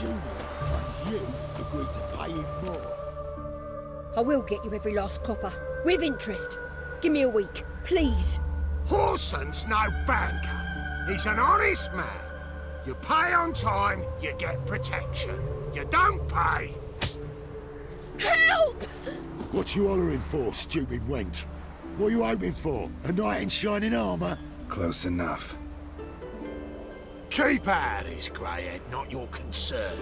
Julie, but you agreed to pay him more. I will get you every last copper, with interest. Give me a week, please. Horson's no banker. He's an honest man. You pay on time, you get protection. You don't pay. Help! What you hollering for, stupid wench? What you hoping for? A knight in shining armour? Close enough. Keep out of this, greyhead, not your concern.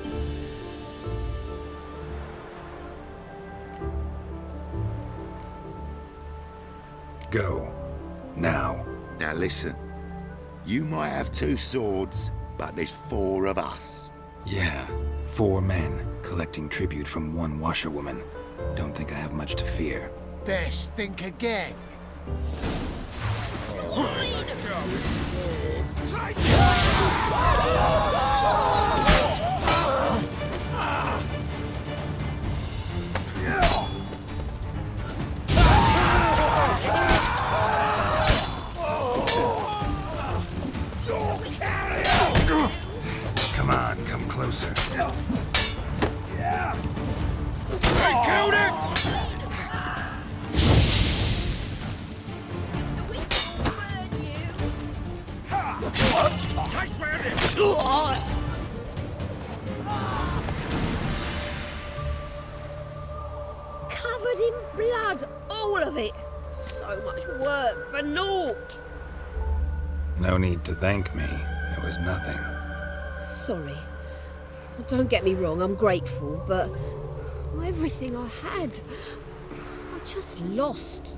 Go. Now. Now listen. You might have 2 swords, but there's 4 of us. Yeah, 4 men collecting tribute from 1 washerwoman. Don't think I have much to fear. Best think again. Take Come on, come closer. I killed it! Covered in blood, all of it. So much work for naught. No need to thank me. It was nothing. Sorry. Don't get me wrong, I'm grateful, but everything I had, I just lost.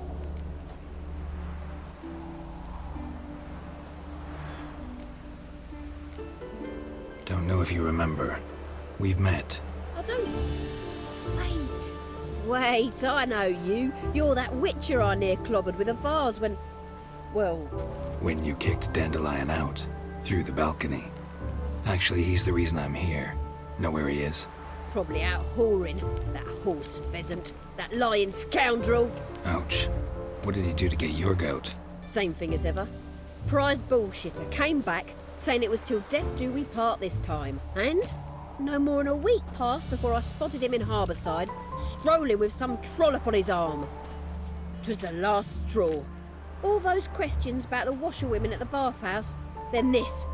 Don't know if you remember. We've met. I don't... Wait, I know you. You're that witcher I near clobbered with a vase when... Well... When you kicked Dandelion out. Through the balcony. Actually, he's the reason I'm here. Know where he is? Probably out whoring. That horse pheasant. That lying scoundrel. Ouch. What did he do to get your goat? Same thing as ever. Prize bullshitter came back, saying it was till death do we part this time. And no more than a week passed before I spotted him in Harbourside, strolling with some trollop on his arm. 'Twas the last straw. All those questions about the washerwomen at the bathhouse, then this.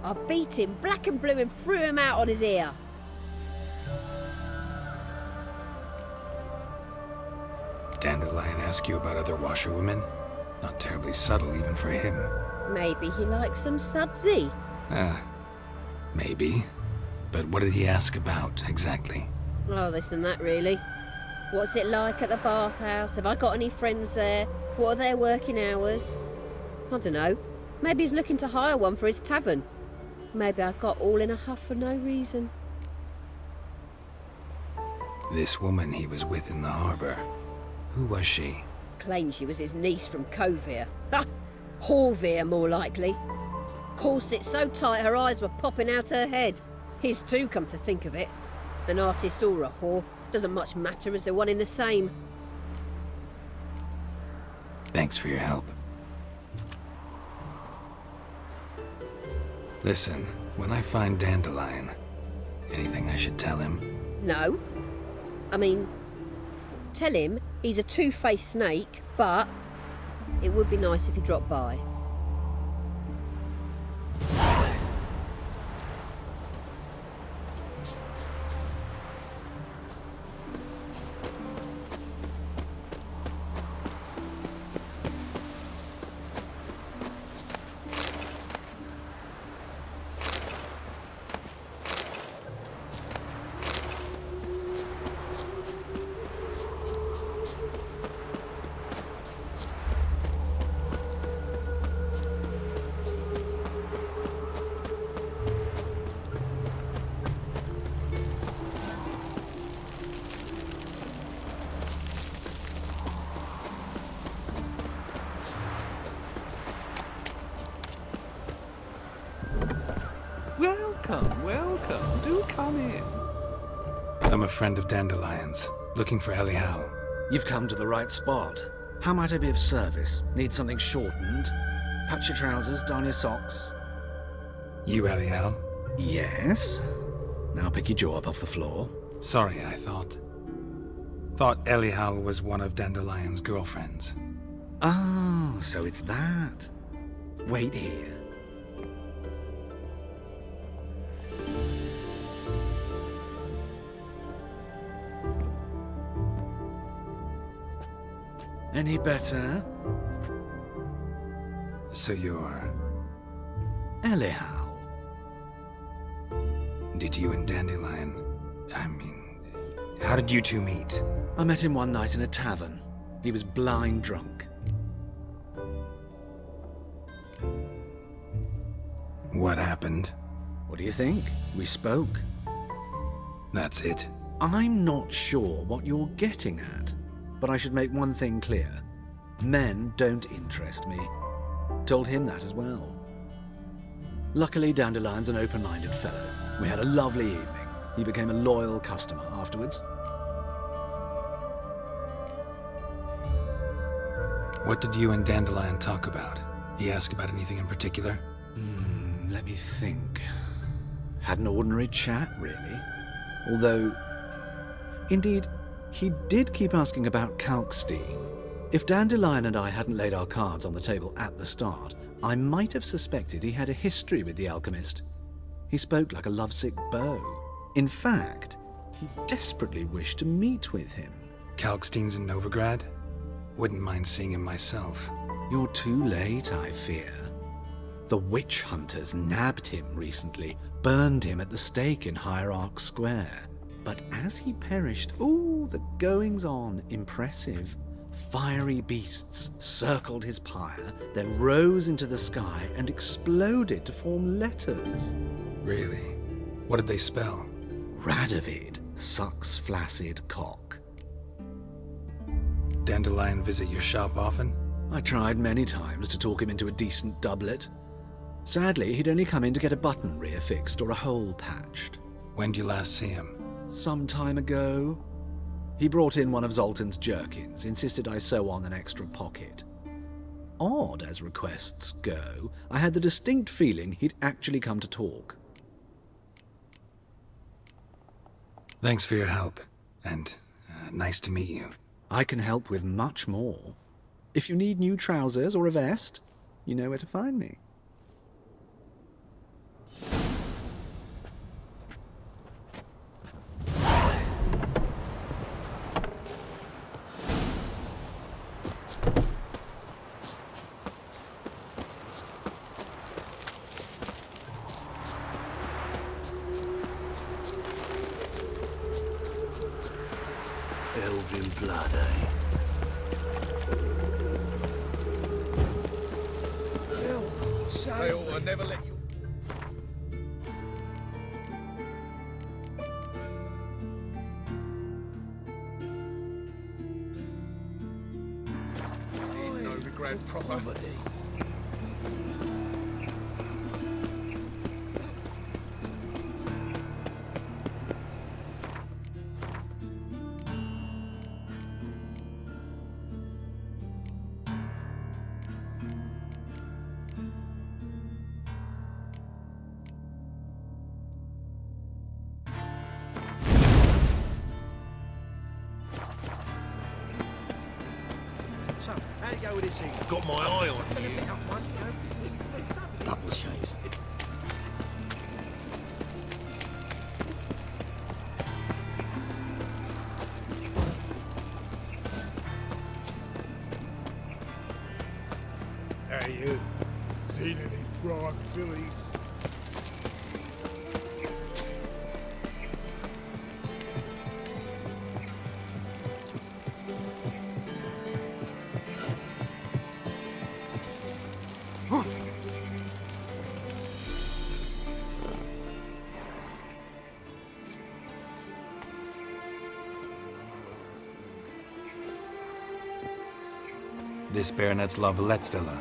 I beat him black and blue and threw him out on his ear. Dandelion ask you about other washerwomen? Not terribly subtle even for him. Maybe he likes some sudsy. Maybe. But what did he ask about, exactly? Oh, this and that, really. What's it like at the bathhouse? Have I got any friends there? What are their working hours? I don't know. Maybe he's looking to hire one for his tavern. Maybe I got all in a huff for no reason. This woman he was with in the harbour. Who was she? Claimed she was his niece from Kovir. Ha! Horvir, more likely. Corset so tight her eyes were popping out her head. His too, come to think of it. An artist or a whore. Doesn't much matter as they're one in the same. Thanks for your help. Listen, when I find Dandelion, anything I should tell him? No. I mean, tell him he's a two-faced snake, but it would be nice if he dropped by. Welcome. Do come in. I'm a friend of Dandelion's, looking for Elial. You've come to the right spot. How might I be of service? Need something shortened? Patch your trousers, darn your socks? You Elial? Yes. Now pick your jaw up off the floor. Sorry, I thought Elihal was one of Dandelion's girlfriends. Oh, so it's that. Wait here. Any better? So you're... Elihal. Did you and Dandelion... how did you two meet? I met him one night in a tavern. He was blind drunk. What happened? What do you think? We spoke. That's it? I'm not sure what you're getting at, but I should make one thing clear. Men don't interest me. Told him that as well. Luckily, Dandelion's an open-minded fellow. We had a lovely evening. He became a loyal customer afterwards. What did you and Dandelion talk about? He asked about anything in particular? Let me think. Had an ordinary chat, really. Although, indeed, he did keep asking about Kalkstein. If Dandelion and I hadn't laid our cards on the table at the start, I might have suspected he had a history with the alchemist. He spoke like a lovesick beau. In fact, he desperately wished to meet with him. Kalkstein's in Novigrad? Wouldn't mind seeing him myself. You're too late, I fear. The witch hunters nabbed him recently, burned him at the stake in Hierarch Square. But as he perished, the goings-on impressive. Fiery beasts circled his pyre, then rose into the sky and exploded to form letters. Really? What did they spell? Radovid sucks flaccid cock. Dandelion visit your shop often? I tried many times to talk him into a decent doublet. Sadly, he'd only come in to get a button reaffixed or a hole patched. When did you last see him? Some time ago. He brought in one of Zoltan's jerkins, insisted I sew on an extra pocket. Odd as requests go, I had the distinct feeling he'd actually come to talk. Thanks for your help, and nice to meet you. I can help with much more. If you need new trousers or a vest, you know where to find me. Elven blood, eh? I never let you... Novigrad proper. Got my eye on you. Double chase. Hey, you. Seen any prime filly? This Baronet's Lavallette's villa.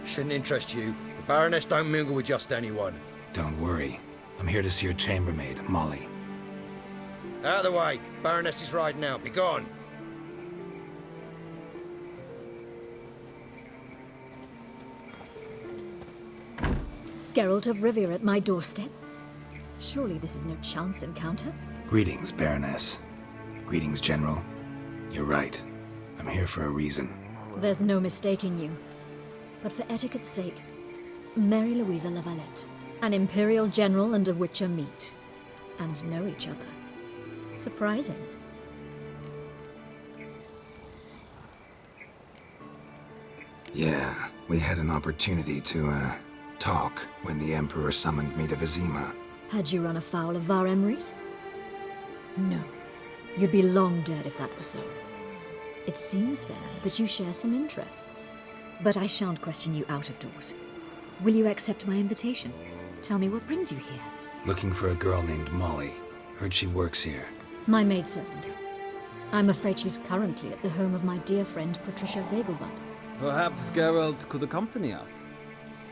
Shouldn't interest you. The Baroness don't mingle with just anyone. Don't worry. I'm here to see your chambermaid, Molly. Out of the way. Baroness is riding out. Be gone. Geralt of Rivia at my doorstep. Surely this is no chance encounter? Greetings, Baroness. Greetings, General. You're right. I'm here for a reason. There's no mistaking you. But for etiquette's sake, Mary Louisa Lavalette, an Imperial General and a Witcher meet, and know each other. Surprising. Yeah, we had an opportunity to, talk when the Emperor summoned me to Vizima. Had you run afoul of Var Emrys? No. You'd be long dead if that were so. It seems, then, that you share some interests. But I shan't question you out of doors. Will you accept my invitation? Tell me what brings you here. Looking for a girl named Molly. Heard she works here. My maidservant. I'm afraid she's currently at the home of my dear friend Patricia Vegelbud. Perhaps Geralt could accompany us.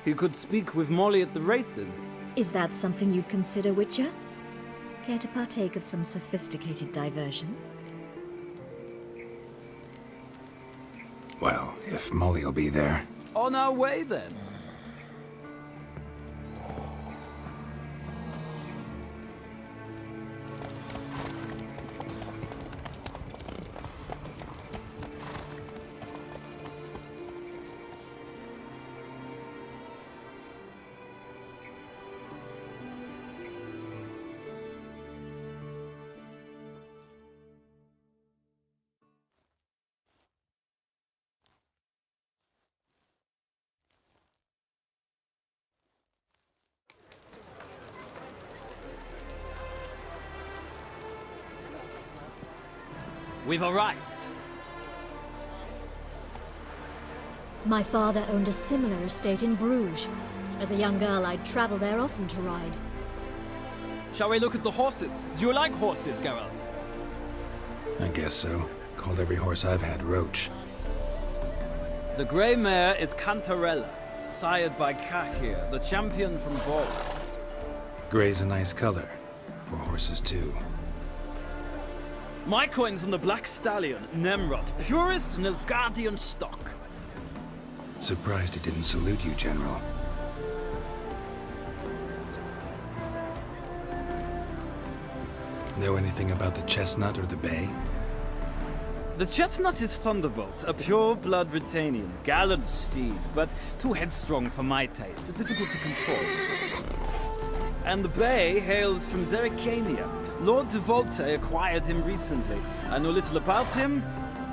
He could speak with Molly at the races. Is that something you'd consider, Witcher? Care to partake of some sophisticated diversion? Well, if Molly'll be there. On our way, then. We've arrived. My father owned a similar estate in Bruges. As a young girl, I'd travel there often to ride. Shall we look at the horses? Do you like horses, Geralt? I guess so. Called every horse I've had Roche. The grey mare is Cantarella, sired by Cahir, the champion from Vol. Gray's a nice color. For horses, too. My coin's on the black stallion, Nemrod, purest Nilfgaardian stock. Surprised it didn't salute you, General. Know anything about the chestnut or the bay? The chestnut is Thunderbolt, a pure-blood Britannian, gallant steed, but too headstrong for my taste, difficult to control. And the bay hails from Zerrikania. Lord de Volte acquired him recently. I know little about him,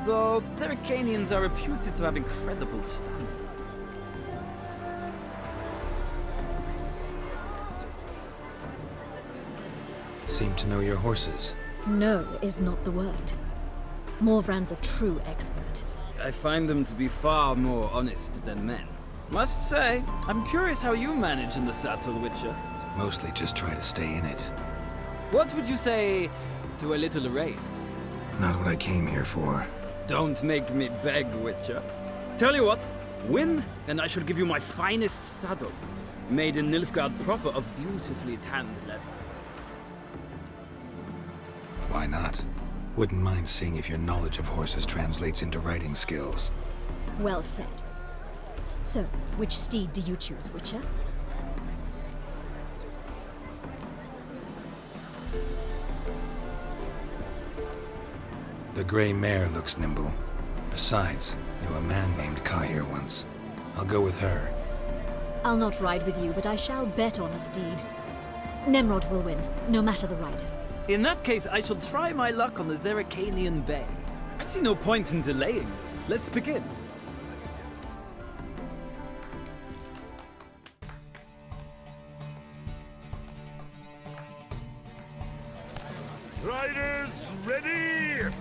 though Zerrikanians are reputed to have incredible stamina. Seem to know your horses. No is not the word. Morvran's a true expert. I find them to be far more honest than men. Must say, I'm curious how you manage in the saddle, Witcher. Mostly just try to stay in it. What would you say to a little race? Not what I came here for. Don't make me beg, Witcher. Tell you what, win, and I shall give you my finest saddle. Made in Nilfgaard proper of beautifully tanned leather. Why not? Wouldn't mind seeing if your knowledge of horses translates into riding skills. Well said. So, which steed do you choose, Witcher? The gray mare looks nimble. Besides, knew a man named Cahir once. I'll go with her. I'll not ride with you, but I shall bet on a steed. Nemrod will win, no matter the rider. In that case, I shall try my luck on the Zerrikanian Bay. I see no point in delaying this. Let's begin. Riders, ready!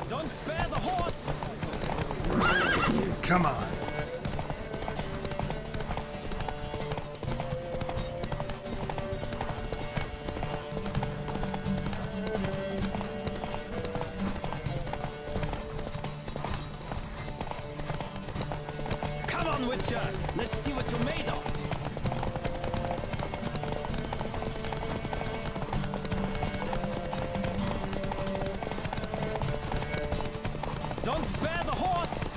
Don't spare the horse! Come on. Come on, Witcher! Let's see what you're made of! Don't spare the horse!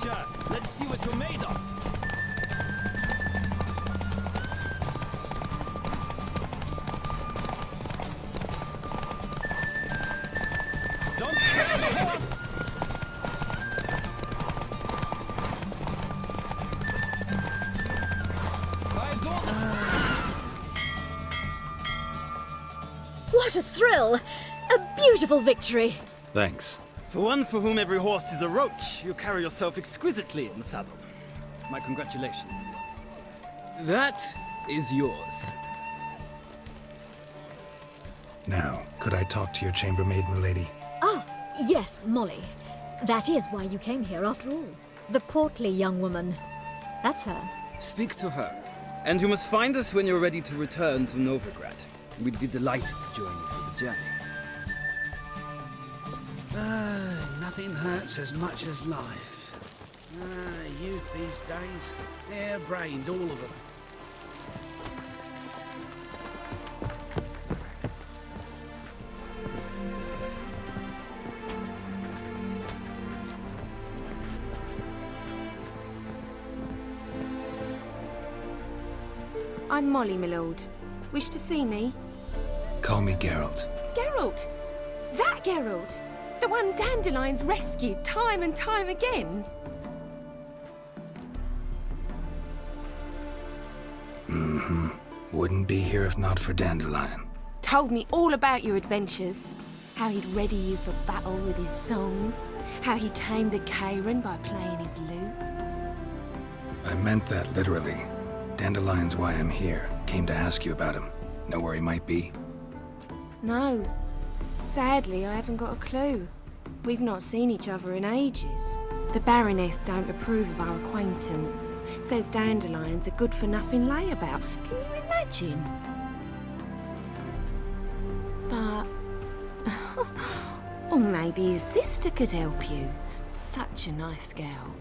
creature! Let's see what you're made of! Don't spare the horse! I adore this. What a thrill! A beautiful victory! Thanks. For one for whom every horse is a roach, you carry yourself exquisitely in the saddle. My congratulations. That is yours. Now, could I talk to your chambermaid, milady? Ah, yes, Molly. That is why you came here after all. The portly young woman. That's her. Speak to her. And you must find us when you're ready to return to Novigrad. We'd be delighted to join you for the journey. Nothing hurts as much as life. Youth these days, hair-brained, all of them. I'm Molly, my lord. Wish to see me? Call me Geralt. Geralt! That Geralt! The one Dandelion's rescued time and time again! Mm-hmm. Wouldn't be here if not for Dandelion. Told me all about your adventures. How he'd ready you for battle with his songs. How he tamed the Karen by playing his lute. I meant that literally. Dandelion's why I'm here. Came to ask you about him. Know where he might be? No. Sadly, I haven't got a clue. We've not seen each other in ages. The Baroness don't approve of our acquaintance. Says Dandelion's a good-for-nothing layabout. Can you imagine? But... or maybe his sister could help you. Such a nice girl.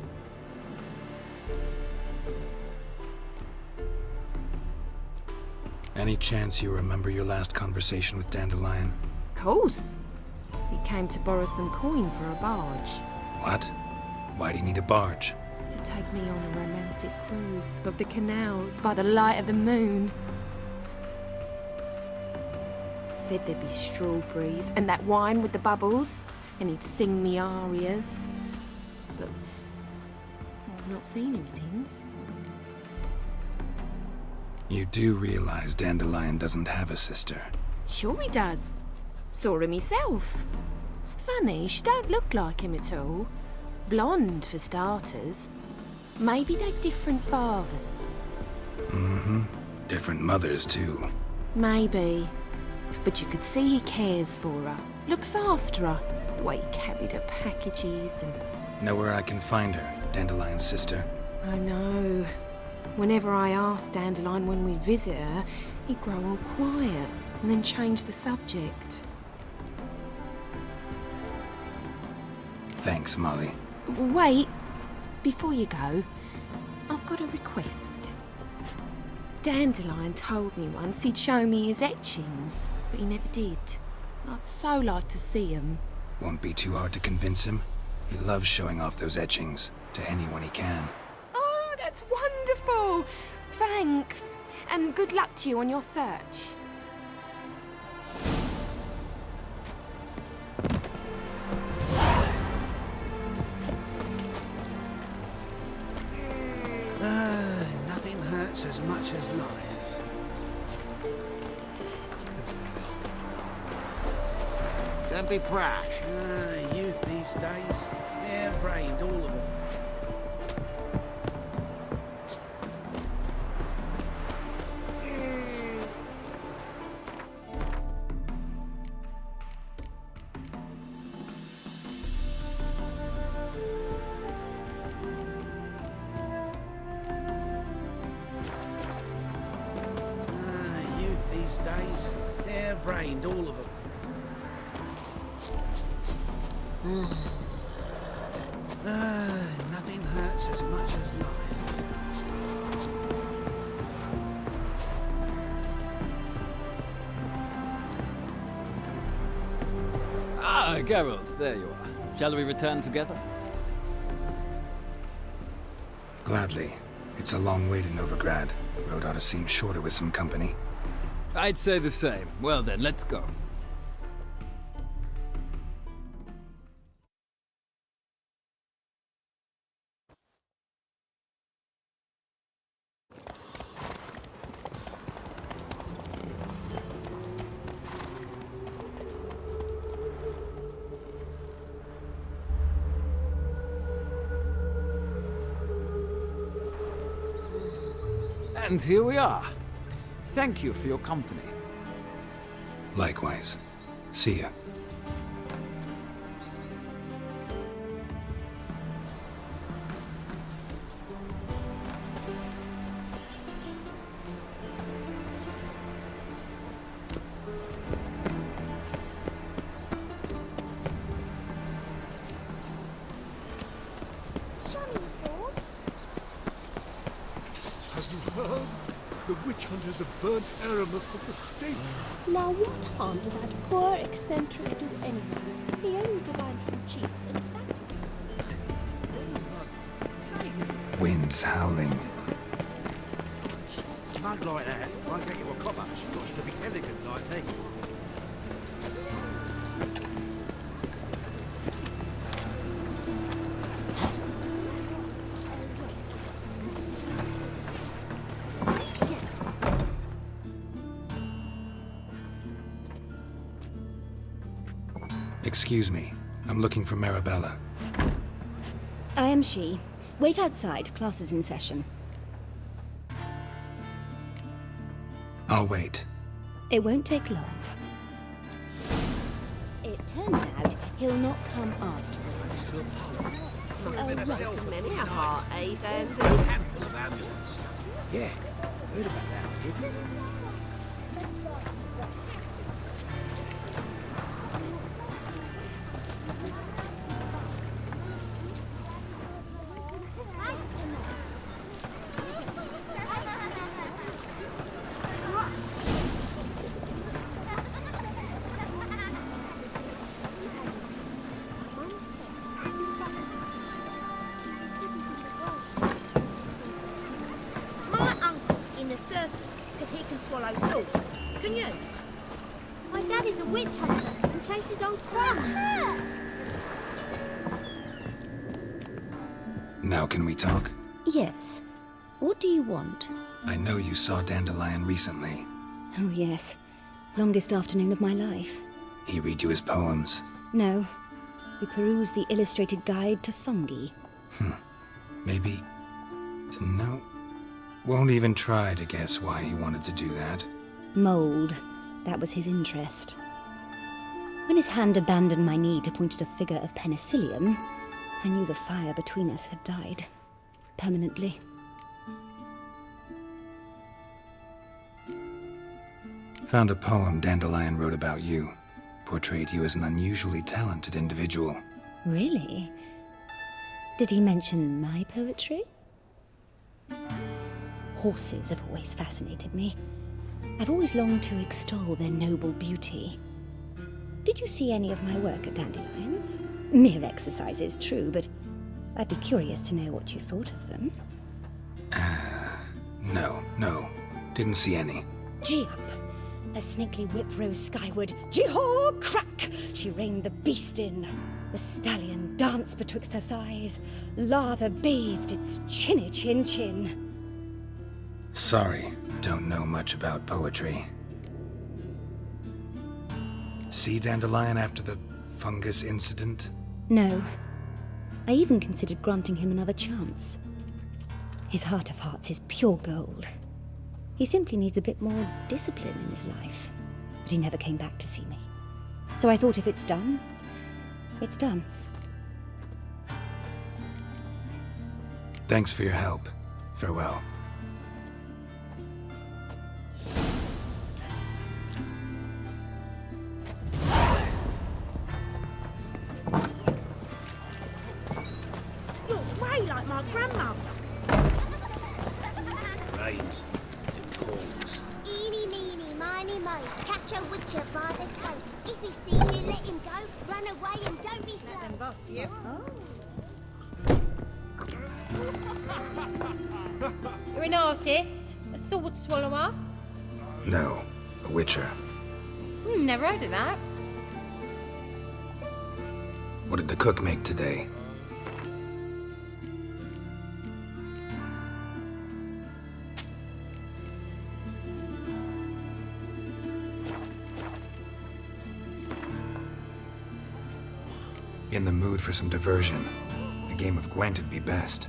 Any chance you remember your last conversation with Dandelion? Course. He came to borrow some coin for a barge. What? Why do you need a barge? To take me on a romantic cruise of the canals by the light of the moon. Said there'd be strawberries and that wine with the bubbles, and he'd sing me arias. But I've not seen him since. You do realize Dandelion doesn't have a sister. Sure he does. Saw him myself. Funny, she don't look like him at all. Blonde, for starters. Maybe they've different fathers. Mm-hmm. Different mothers, too. Maybe. But you could see he cares for her. Looks after her. The way he carried her packages and... Know where I can find her, Dandelion's sister? I know. Whenever I asked Dandelion when we'd visit her, he'd grow all quiet and then change the subject. Thanks, Molly. Wait, before you go, I've got a request. Dandelion told me once he'd show me his etchings, but he never did. I'd so like to see them. Won't be too hard to convince him. He loves showing off those etchings to anyone he can. Oh, that's wonderful! Thanks, and good luck to you on your search. Nothing hurts as much as life. Don't be brash. Youth these days, hair-brained, all of them. These days, hair-brained, all of them. Nothing hurts as much as life. Ah, Geralt, there you are. Shall we return together? Gladly. It's a long way to Novigrad. Road ought to seem shorter with some company. I'd say the same. Well then, let's go. And here we are. Thank you for your company. Likewise. See ya. Show me your sword. Have you heard? The witch hunters have burnt Aramis at the stake. Now what harm did that poor eccentric do anyway? He only divined from cheeks, and that... Winds howling. Mug like that won't get you a copper. She's got to be elegant like me. Excuse me. I'm looking for Marabella. I am she. Wait outside. Class is in session. I'll wait. It won't take long. It turns out he'll not come after all. Oh, many a heart, eh, Dandy? Handful of ambulance. Yeah, heard about that, did you? My daddy's a witch hunter and chases old crones. Now can we talk? Yes. What do you want? I know you saw Dandelion recently. Oh, yes. Longest afternoon of my life. He read you his poems. No. We perused the illustrated guide to fungi. Maybe... No. Won't even try to guess why he wanted to do that. Mold. That was his interest. When his hand abandoned my knee to point at a figure of penicillium, I knew the fire between us had died. Permanently. Found a poem Dandelion wrote about you. Portrayed you as an unusually talented individual. Really? Did he mention my poetry? Horses have always fascinated me. I've always longed to extol their noble beauty. Did you see any of my work at Dandelion's? Mere exercises, true, but I'd be curious to know what you thought of them. No. Didn't see any. Gee up! A snakely whip rose skyward. Gee-haw! Crack! She reined the beast in. The stallion danced betwixt her thighs. Lather bathed its chinny chin. Sorry, don't know much about poetry. See Dandelion after the fungus incident? No. I even considered granting him another chance. His heart of hearts is pure gold. He simply needs a bit more discipline in his life. But he never came back to see me. So I thought if it's done, it's done. Thanks for your help. Farewell. You're grey like my grandmother. Rains. It calls. Eeny, meeny, miny, mo. Catch a witcher by the toe. If he sees you, let him go. Run away and don't be slow. Let them boss you. Oh. You're an artist? A sword swallower? No, a witcher. Never heard of that. What did the cook make today? In the mood for some diversion. A game of Gwent would be best.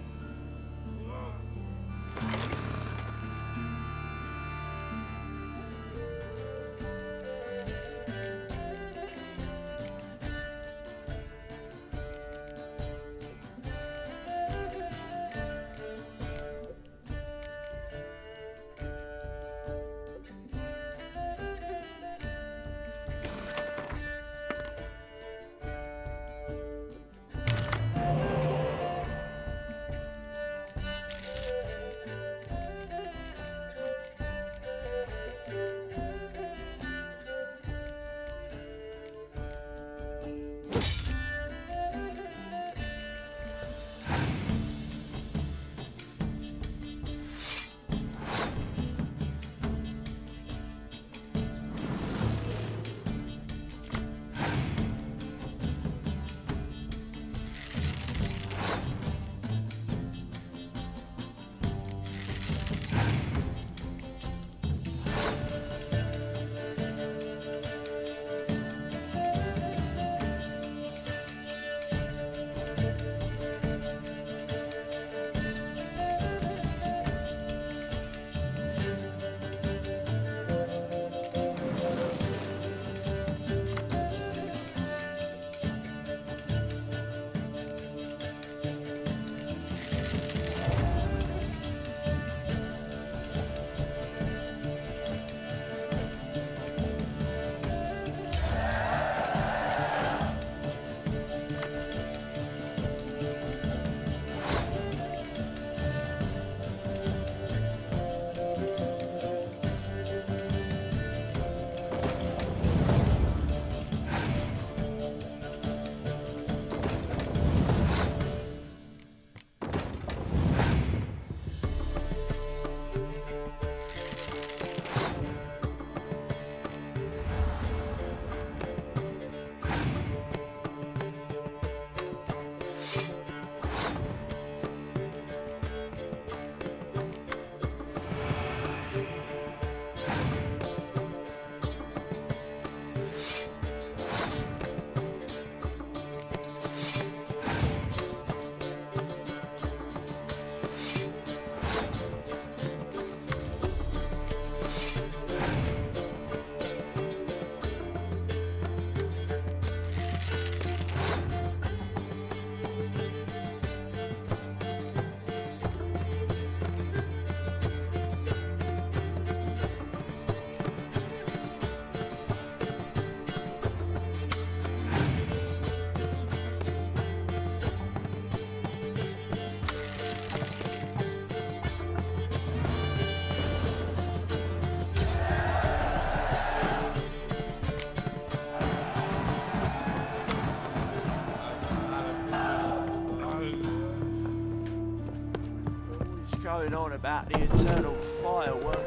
Going on about the eternal firework.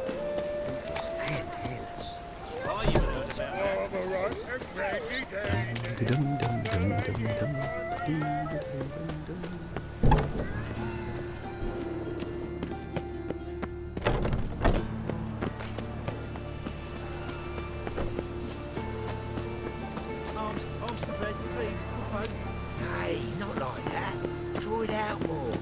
It's endless. I even heard Arms for bed, please. Hey, not like that. Draw it out more.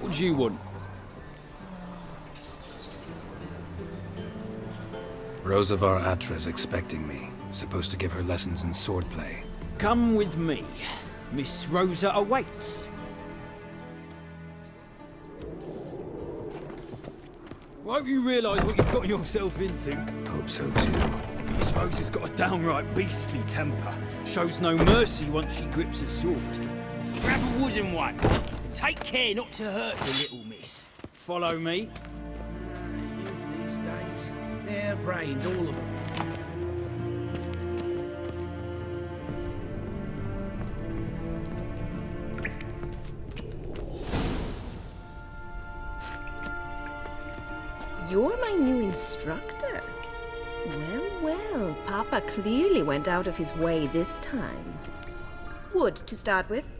What do you want? Rosavar Atra's expecting me. Supposed to give her lessons in swordplay. Come with me. Miss Rosa awaits. Won't you realise what you've got yourself into? Hope so too. This Rose has got a downright beastly temper. Shows no mercy once she grips a sword. Grab a wooden one. Take care not to hurt the little miss. Follow me. Youth these days. Hair-brained, all of them. You're my new instructor. Well, well, Papa clearly went out of his way this time. Wood, to start with.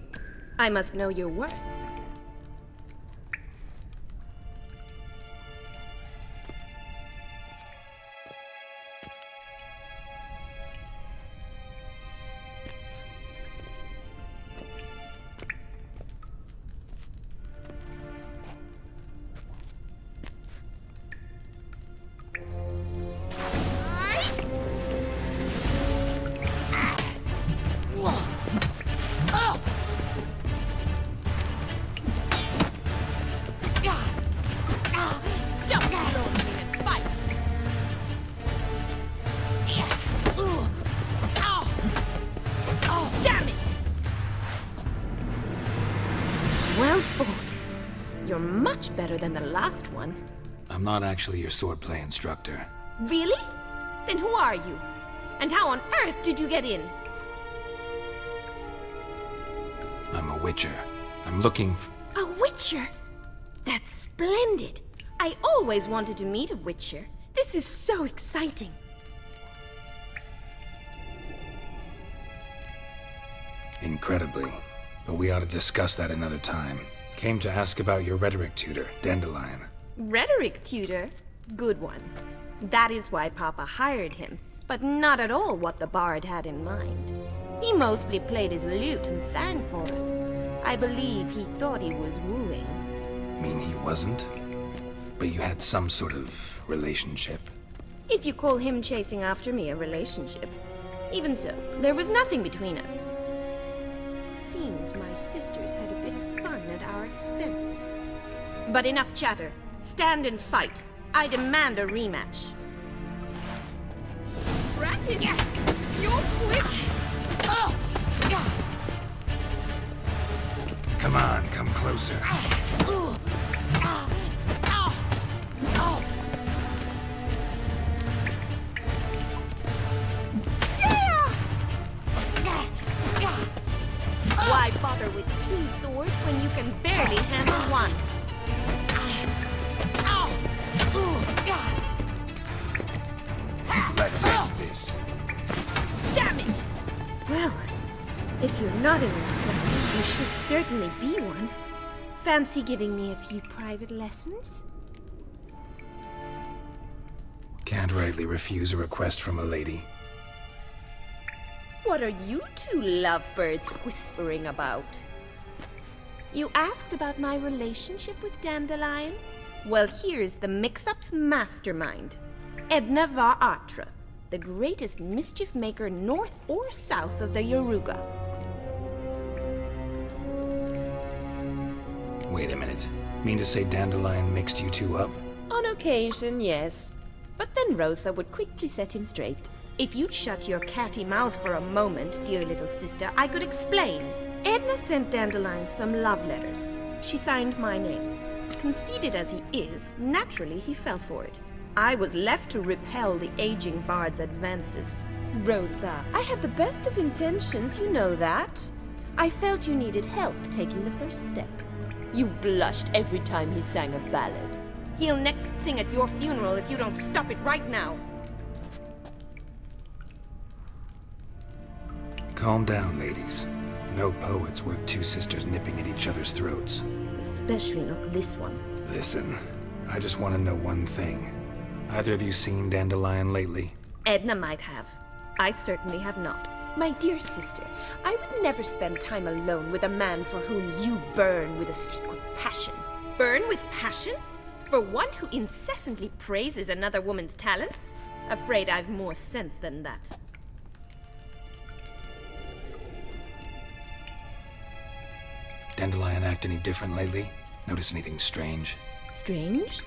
I must know your worth. Better than the last one. I'm not actually your swordplay instructor. Really? Then who are you? And how on earth did you get in? I'm a witcher. I'm looking for... A witcher? That's splendid. I always wanted to meet a witcher. This is so exciting. Incredibly. But we ought to discuss that another time. Came to ask about your rhetoric tutor, Dandelion. Rhetoric tutor? Good one. That is why Papa hired him, but not at all what the bard had in mind. He mostly played his lute and sang for us. I believe he thought he was wooing. Mean he wasn't? But you had some sort of relationship? If you call him chasing after me a relationship. Even so, there was nothing between us. Seems my sisters had a bit of fun at our expense. But enough chatter. Stand and fight. I demand a rematch. Ratted! You're quick! Oh! Come on, come closer. Why bother with two swords when you can barely handle one? Let's end this. Damn it! Well, if you're not an instructor, you should certainly be one. Fancy giving me a few private lessons? Can't rightly refuse a request from a lady. What are you two lovebirds whispering about? You asked about my relationship with Dandelion? Well, here's the mix-up's mastermind. Edna var Atra, the greatest mischief maker north or south of the Yaruga. Wait a minute. Mean to say Dandelion mixed you two up? On occasion, yes. But then Rosa would quickly set him straight. If you'd shut your catty mouth for a moment, dear little sister, I could explain. Edna sent Dandelion some love letters. She signed my name. Conceited as he is, naturally he fell for it. I was left to repel the aging bard's advances. Rosa, I had the best of intentions, you know that. I felt you needed help taking the first step. You blushed every time he sang a ballad. He'll next sing at your funeral if you don't stop it right now. Calm down, ladies. No poet's worth two sisters nipping at each other's throats. Especially not this one. Listen, I just want to know one thing. Either of you seen Dandelion lately? Edna might have. I certainly have not. My dear sister, I would never spend time alone with a man for whom you burn with a secret passion. Burn with passion? For one who incessantly praises another woman's talents? Afraid I've more sense than that. Dandelion act any different lately? Notice anything strange? Strange?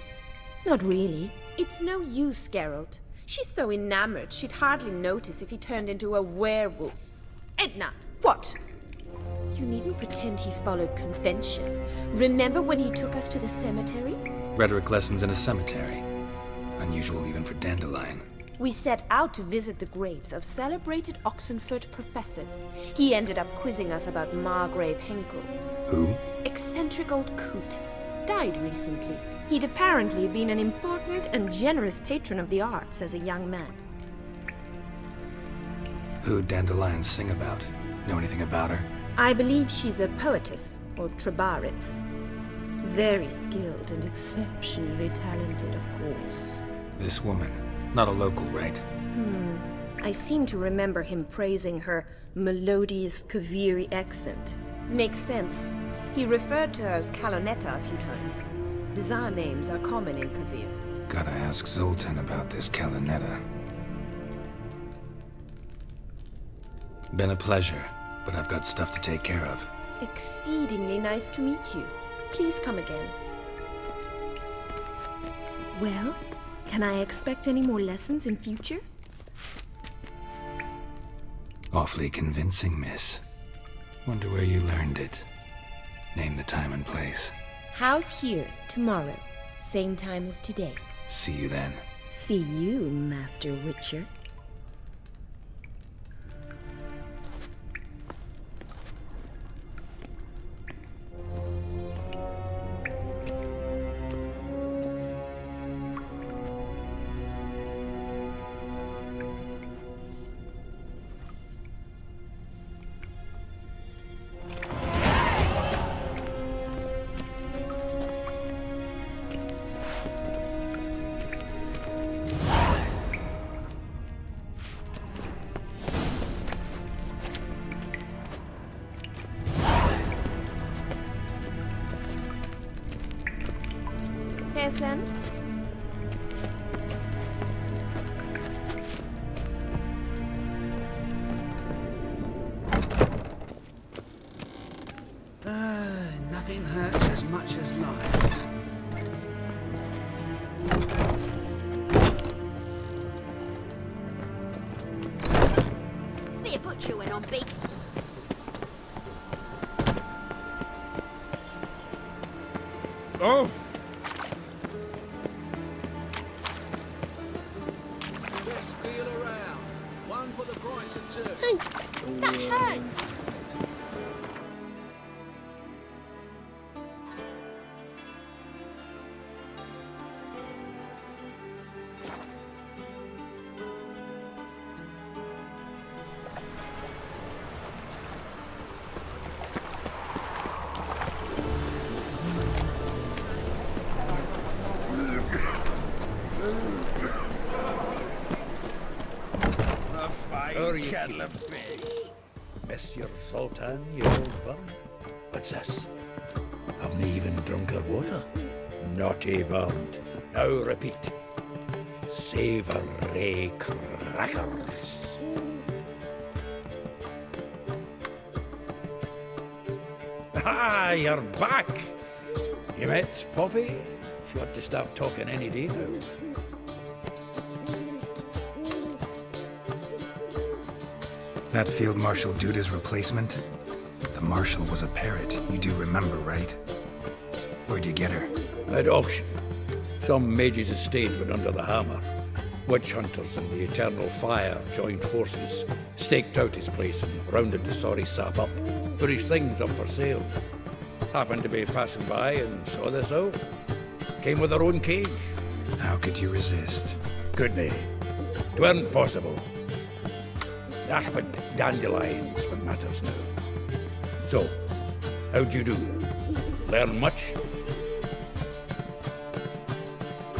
Not really. It's no use, Geralt. She's so enamored she'd hardly notice if he turned into a werewolf. Edna, what? You needn't pretend he followed convention. Remember when he took us to the cemetery? Rhetoric lessons in a cemetery. Unusual even for Dandelion. We set out to visit the graves of celebrated Oxenford professors. He ended up quizzing us about Margrave Henkel. Who? Eccentric old coot. Died recently. He'd apparently been an important and generous patron of the arts as a young man. Who'd Dandelion sing about? Know anything about her? I believe she's a poetess, or trabaritz. Very skilled and exceptionally talented, of course. This woman. Not a local, right? I seem to remember him praising her melodious Kaviri accent. Makes sense. He referred to her as Calonetta a few times. Bizarre names are common in Kavir. Gotta ask Zoltan about this Calonetta. Been a pleasure, but I've got stuff to take care of. Exceedingly nice to meet you. Please come again. Well, can I expect any more lessons in future? Awfully convincing, miss. Wonder where you learned it. Name the time and place. House here, tomorrow. Same time as today. See you then. See you, Master Witcher. Sen? Nothing hurts as much as life. Be a butcher when I'm big. Oh! That hurts! Monsieur Zoltan, you old bum. What's this? Haven't even drunk her water? Naughty bound. Now repeat. Savoury crackers. Ah, you're back! You met Poppy? She ought to start talking any day now. That Field Marshal Duda's replacement? The Marshal was a parrot, you do remember, right? Where'd you get her? At auction. Some mage's estate went under the hammer. Witch hunters and the Eternal Fire joined forces, staked out his place and rounded the sorry sap up. Put his things up for sale. Happened to be passing by and saw this out. Came with her own cage. How could you resist? Could they? 'Tweren't possible. Ah, but dandelions what matters now. So, how'd you do? Learn much?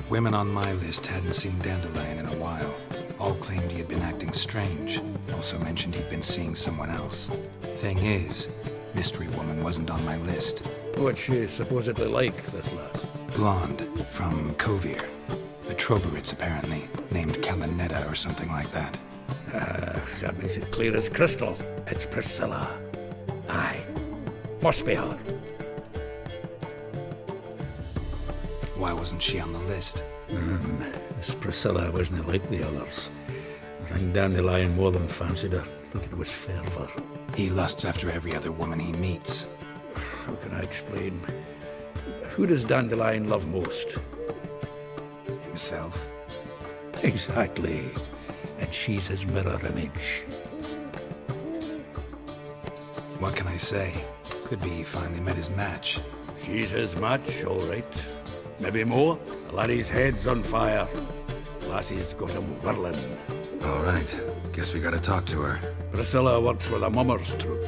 Women on my list hadn't seen Dandelion in a while. All claimed he had been acting strange. Also mentioned he'd been seeing someone else. Thing is, Mystery Woman wasn't on my list. What's she supposedly like, this lass? Blonde, from Kovir. A Troberitz, apparently, named Calonetta or something like that. That makes it clear as crystal. It's Priscilla. Aye. Must be her. Why wasn't she on the list? Miss Priscilla wasn't like the others. I think Dandelion more than fancied her. Thought it was fervour. He lusts after every other woman he meets. How can I explain? Who does Dandelion love most? Himself. Exactly. And she's his mirror image. What can I say? Could be he finally met his match. She's his match, all right. Maybe more. The laddie's head's on fire. Lassie's got him whirling. All right. Guess we gotta talk to her. Priscilla works for the Mummers troupe.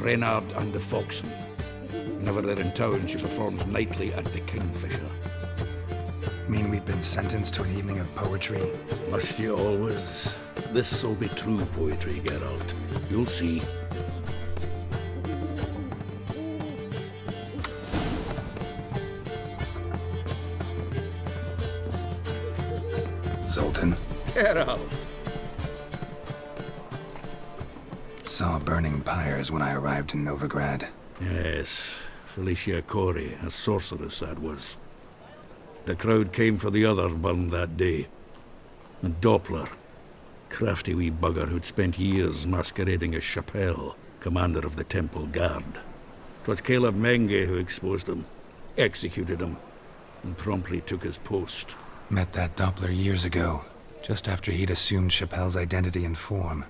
Reynard and the Foxen. Whenever they're in town, she performs nightly at the Kingfisher. Mean we've been sentenced to an evening of poetry? Must you always? This'll be true poetry, Geralt. You'll see. Zoltan. Geralt! Saw burning pyres when I arrived in Novigrad. Yes, Felicia Corey, a sorceress that was. The crowd came for the other burned that day. And Doppler, crafty wee bugger who'd spent years masquerading as Chapelle, commander of the Temple Guard. 'Twas Caleb Menge who exposed him, executed him, and promptly took his post. Met that Doppler years ago, just after he'd assumed Chapelle's identity and form.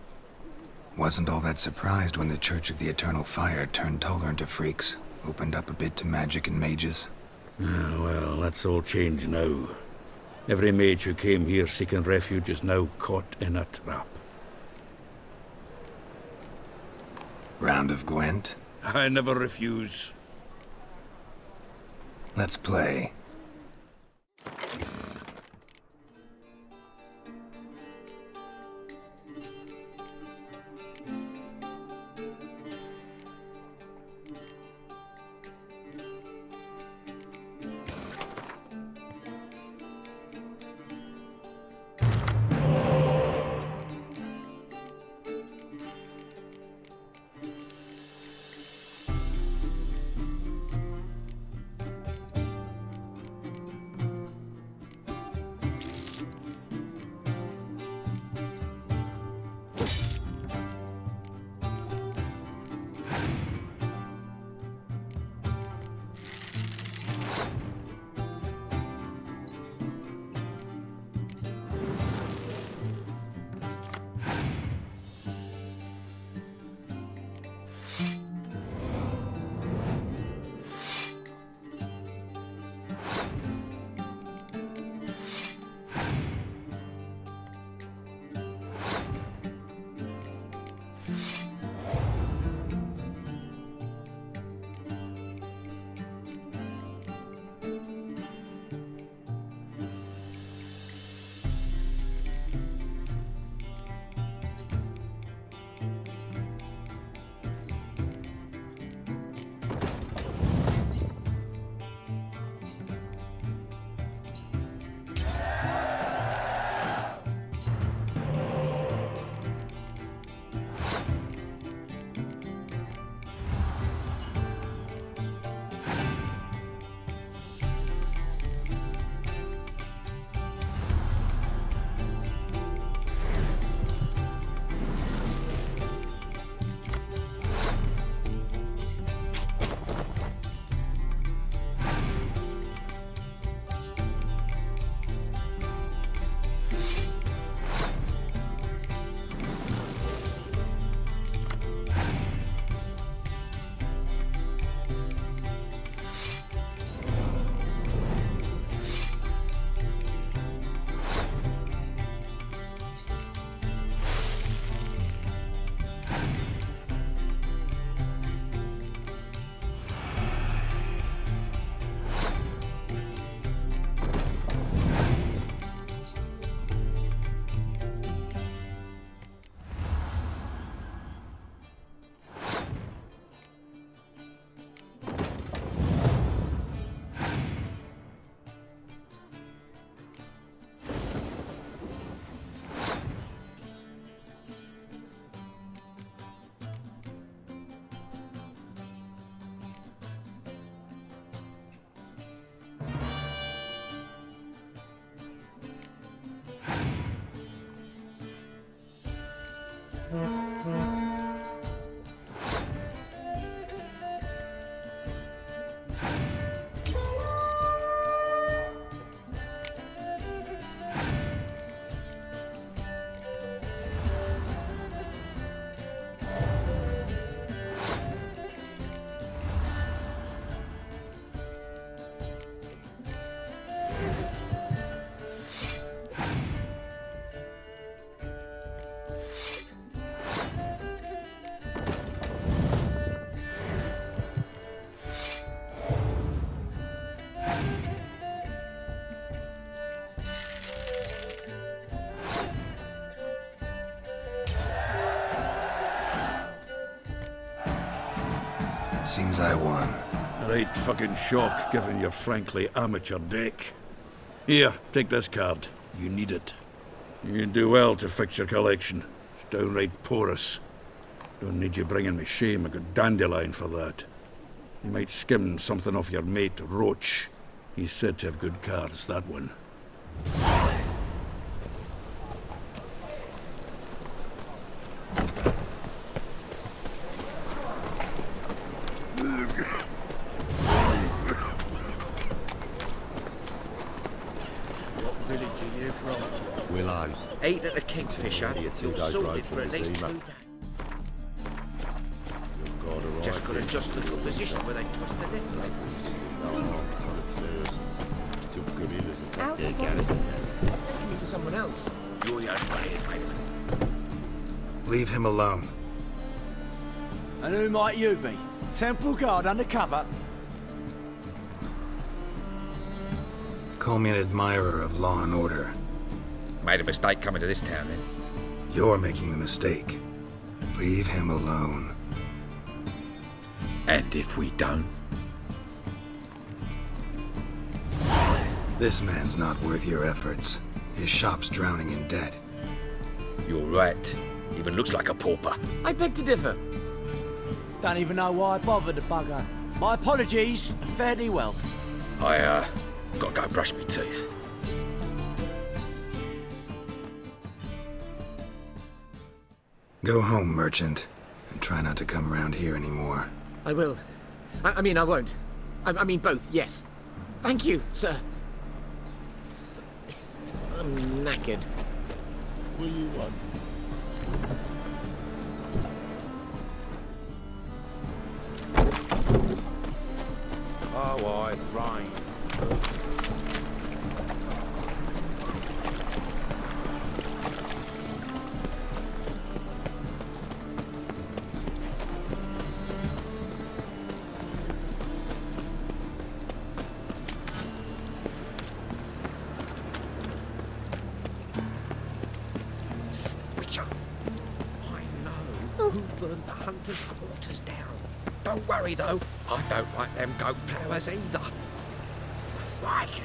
Wasn't all that surprised when the Church of the Eternal Fire turned tolerant of freaks, opened up a bit to magic and mages. Ah, well, that's all changed now. Every mage who came here seeking refuge is now caught in a trap. Round of Gwent? I never refuse. Let's play. Seems I won. Right fucking shock, given your frankly amateur deck. Here, take this card. You need it. You do well to fix your collection. It's downright porous. Don't need you bringing me shame. I got dandelion for that. You might skim something off your mate, Roche. He's said to have good cards, that one. Willows. Eating at the Kingfisher. You're sorted for at least 2 days. Just got to adjust the position where they toss the net. Till gorillas attack their garrison. Looking for someone else. You're the only one here, mate. Leave him alone. And who might you be? Temple Guard undercover? Call me an admirer of law and order. Made a mistake coming to this town, then. You're making the mistake. Leave him alone. And if we don't? This man's not worth your efforts. His shop's drowning in debt. You're right. Even looks like a pauper. I beg to differ. Don't even know why I bothered the bugger. My apologies. Fare thee well. I, gotta go brush my teeth. Go home, merchant, and try not to come round here anymore. I will. I mean, I won't. I mean, both, yes. Thank you, sir. I'm knackered. What do you want? Oh, it's rain. The hunters' quarters down. Don't worry though, I don't like them goat ploughers either. Crikey.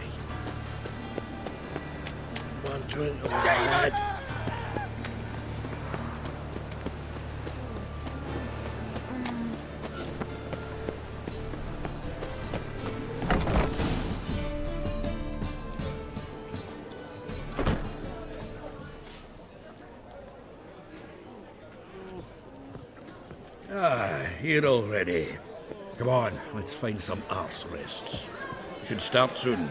One drink of lad. Here already. Come on, let's find some arse rests. Should start soon.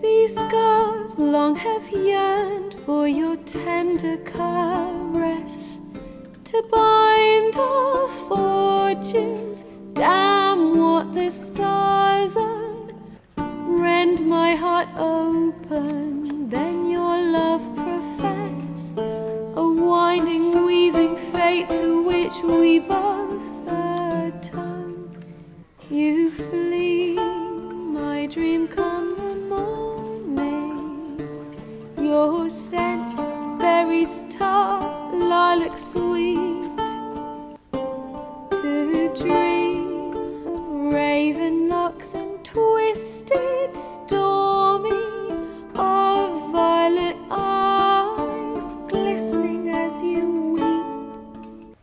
These scars long have yearned for your tender caress. wishes. Damn what the stars earn. Rend my heart open, then your love profess. A winding, weaving fate to which we both atone. You flee, my dream come the morning. Your scent, berries tart, lilac sweet. To dream of raven locks and twisted, stormy, of violet eyes glistening as you weep.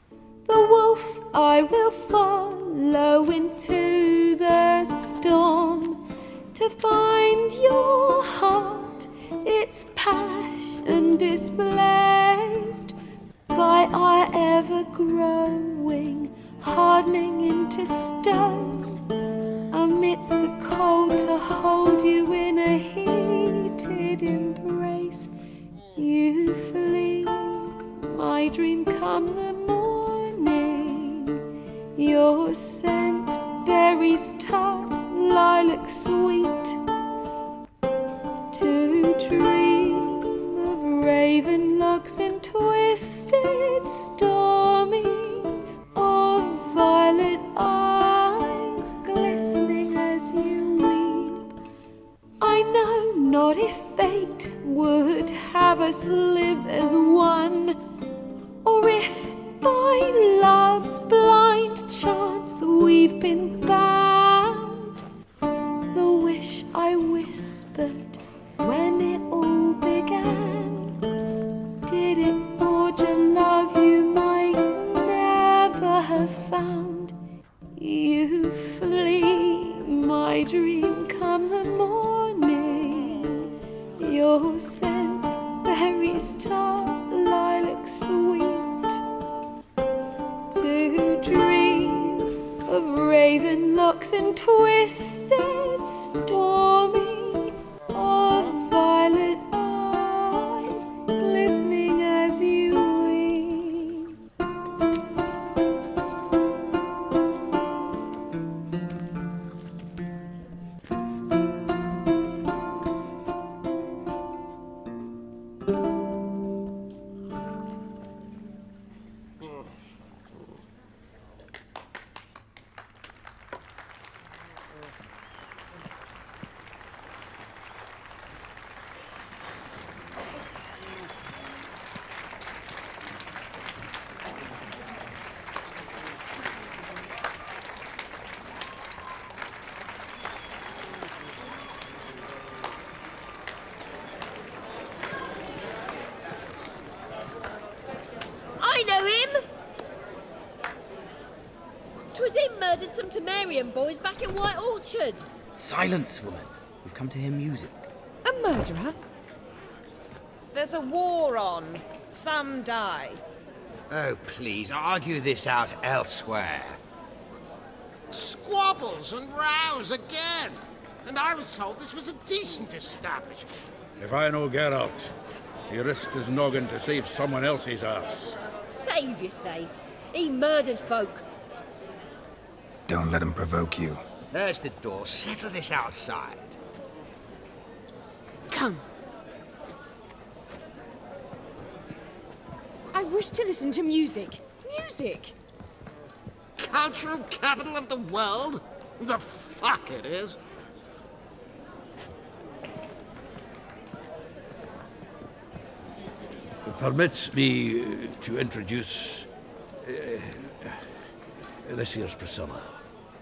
The wolf I will follow into the storm to find your heart, its passion displaced by our ever-growing, hardening into stone. Amidst the cold to hold you in a heated embrace. You flee, my dream come the morning. Your scent, berries tart, lilac sweet. To dream of raven locks and twisted, stormy, of violet eyes glistening as you weep. I know not if fate would have us live as one, or if by love's blind chance we've been bound. The wish I whispered when it all began, did it forge a love you might never have found? You flee, my dream come the morning. Your scent, berries tart, lilac sweet. To dream of raven locks and twisted, stormy, of violet eyes glistening as you weep. I know him! 'Twas him murdered some Temerian boys back in White Orchard. Silence, woman. We've come to hear music. A murderer? There's a war on. Some die. Oh, please, argue this out elsewhere. Squabbles and rows again. And I was told this was a decent establishment. If I know Geralt, he risked his noggin to save someone else's arse. Save, you say? He murdered folk. Don't let him provoke you. There's the door. Settle this outside. Come. I wish to listen to music. Music! Cultural capital of the world? The fuck it is. Permit me to introduce this here's Priscilla,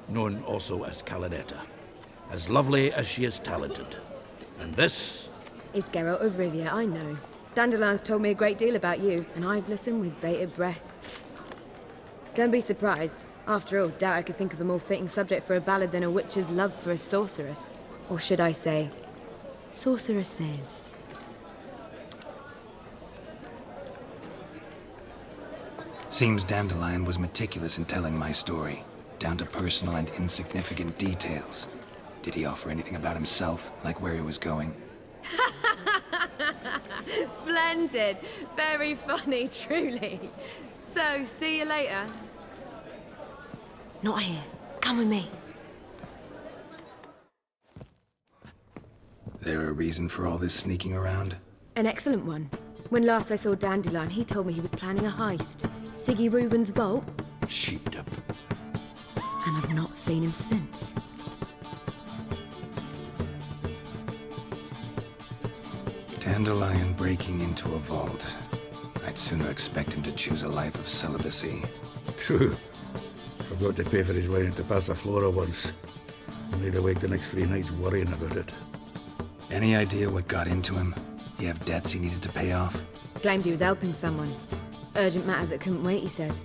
known also as Calinetta, as lovely as she is talented. And this is Geralt of Rivia, I know. Dandelion's told me a great deal about you, and I've listened with bated breath. Don't be surprised. After all, doubt I could think of a more fitting subject for a ballad than a witch's love for a sorceress. Or should I say, sorceresses. Seems Dandelion was meticulous in telling my story, down to personal and insignificant details. Did he offer anything about himself, like where he was going? Splendid. Very funny, truly. So, see you later. Not here. Come with me. There a reason for all this sneaking around? An excellent one. When last I saw Dandelion, he told me he was planning a heist. Siggy Reuven's vault. Sheeped up. And I've not seen him since. Dandelion breaking into a vault. I'd sooner expect him to choose a life of celibacy. True. Forgot to pay for his wine at the Passaflora once. Laid awake the next 3 nights worrying about it. Any idea what got into him? He have debts he needed to pay off? Claimed he was helping someone. Urgent matter that couldn't wait, he said.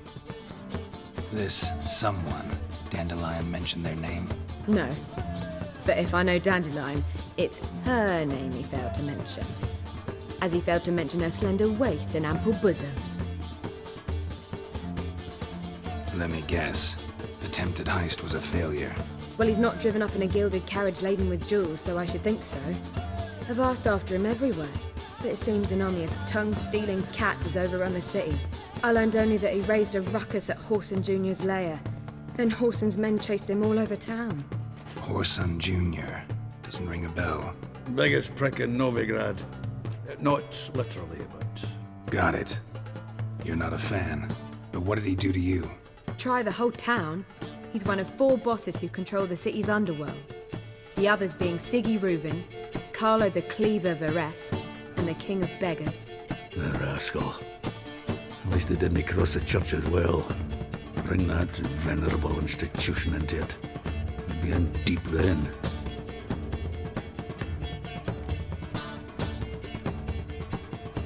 This someone, Dandelion mentioned their name? No. But if I know Dandelion, it's her name he failed to mention. As he failed to mention her slender waist and ample bosom. Let me guess. The attempted heist was a failure. Well, he's not driven up in a gilded carriage laden with jewels, so I should think so. I've asked after him everywhere, but it seems an army of tongue-stealing cats has overrun the city. I learned only that he raised a ruckus at Whoreson Jr.'s lair. Then Whoreson's men chased him all over town. Whoreson Jr. Doesn't ring a bell. Biggest prick in Novigrad. Not literally, but... Got it. You're not a fan. But what did he do to you? Try the whole town. He's one of 4 bosses who control the city's underworld. The others being Siggy Reuven, Carlo the Cleaver Varese, and the King of Beggars. The rascal. At least they didn't cross the church as well. Bring that venerable institution into it. We'd be in deep then.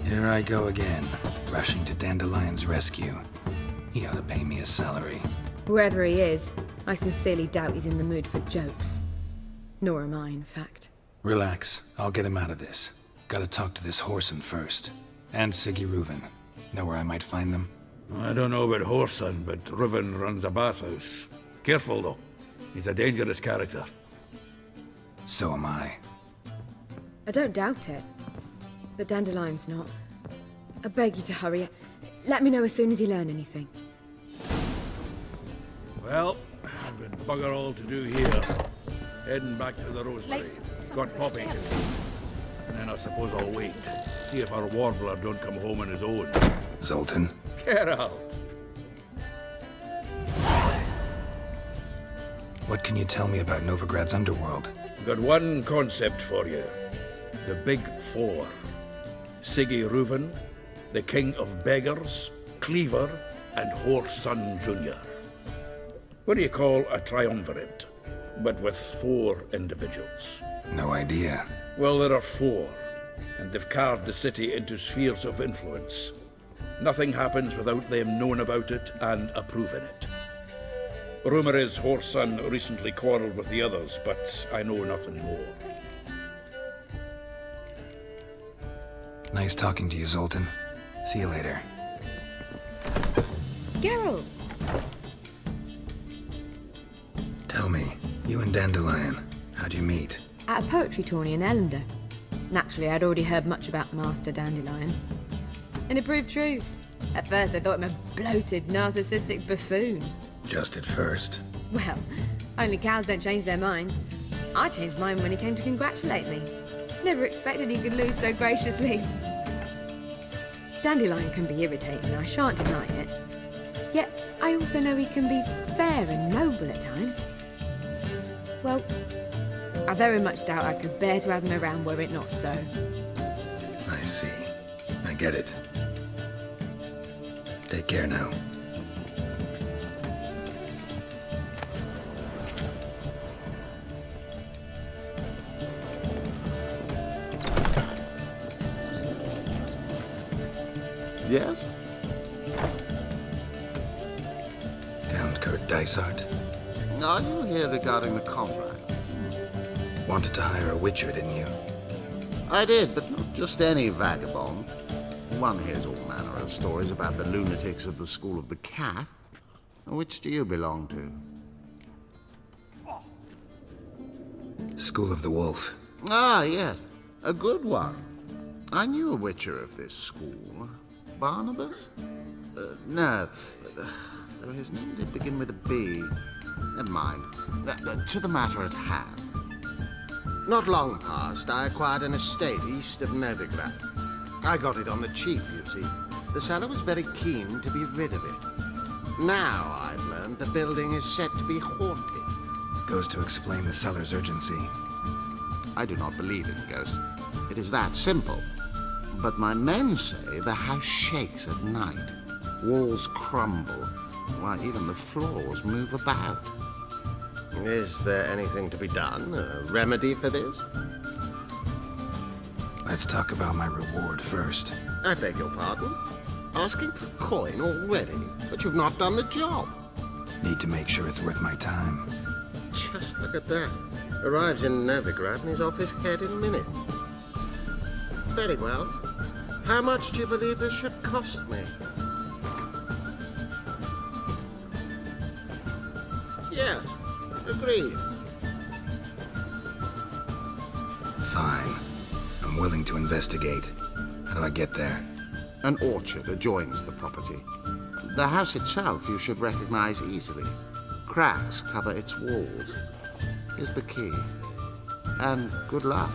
Here I go again, rushing to Dandelion's rescue. He ought to pay me a salary. Whoever he is, I sincerely doubt he's in the mood for jokes. Nor am I, in fact. Relax, I'll get him out of this. Gotta talk to this Whoreson first. And Siggy Reuven. Know where I might find them? I don't know about Whoreson, but Reuven runs a bathhouse. Careful, though. He's a dangerous character. So am I. I don't doubt it. But Dandelion's not. I beg you to hurry. Let me know as soon as you learn anything. Well, I've got bugger all to do here. Heading back to the Rosemary. Got Poppy to do. And then I suppose I'll wait. See if our warbler don't come home on his own. Zoltan? Geralt! What can you tell me about Novigrad's underworld? Got one concept for you. The Big Four. Siggy Reuven, the King of Beggars, Cleaver, and Whoreson Jr. What do you call a triumvirate, but with 4 individuals? No idea. Well, there are 4, and they've carved the city into spheres of influence. Nothing happens without them knowing about it and approving it. Rumour is Whoreson recently quarrelled with the others, but I know nothing more. Nice talking to you, Zoltan. See you later. Geralt! Tell me, you and Dandelion, how'd you meet? At a poetry tourney in Ellender. Naturally, I'd already heard much about Master Dandelion. And it proved true. At first, I thought him a bloated, narcissistic buffoon. Just at first. Well, only cows don't change their minds. I changed mine when he came to congratulate me. Never expected he could lose so graciously. Dandelion can be irritating, I shan't deny it. Yet, I also know he can be fair and noble at times. Well, I very much doubt I could bear to have him around were it not so. I see. I get it. Take care now. Yes? Count Kurt Dysart. Are you here regarding the contract? Wanted to hire a witcher, didn't you? I did, but not just any vagabond. One hears all manner of stories about the lunatics of the School of the Cat. Which do you belong to? School of the Wolf. Ah, yes. A good one. I knew a witcher of this school. Barnabas? No. Though his name did begin with a B. Never mind. To the matter at hand. Not long past, I acquired an estate east of Nilfgaard. I got it on the cheap, you see. The seller was very keen to be rid of it. Now I've learned the building is said to be haunted. Goes to explain the seller's urgency. I do not believe in ghosts. It is that simple. But my men say the house shakes at night. Walls crumble. Why, even the floors move about. Is there anything to be done? A remedy for this? Let's talk about my reward first. I beg your pardon? Asking for coin already? But you've not done the job. Need to make sure it's worth my time. Just look at that. Arrives in Nilfgaard and he's off his head in minutes. Very well. How much do you believe this should cost me? Yes, agreed. Fine. I'm willing to investigate. How do I get there? An orchard adjoins the property. The house itself you should recognize easily. Cracks cover its walls. Here's the key. And good luck.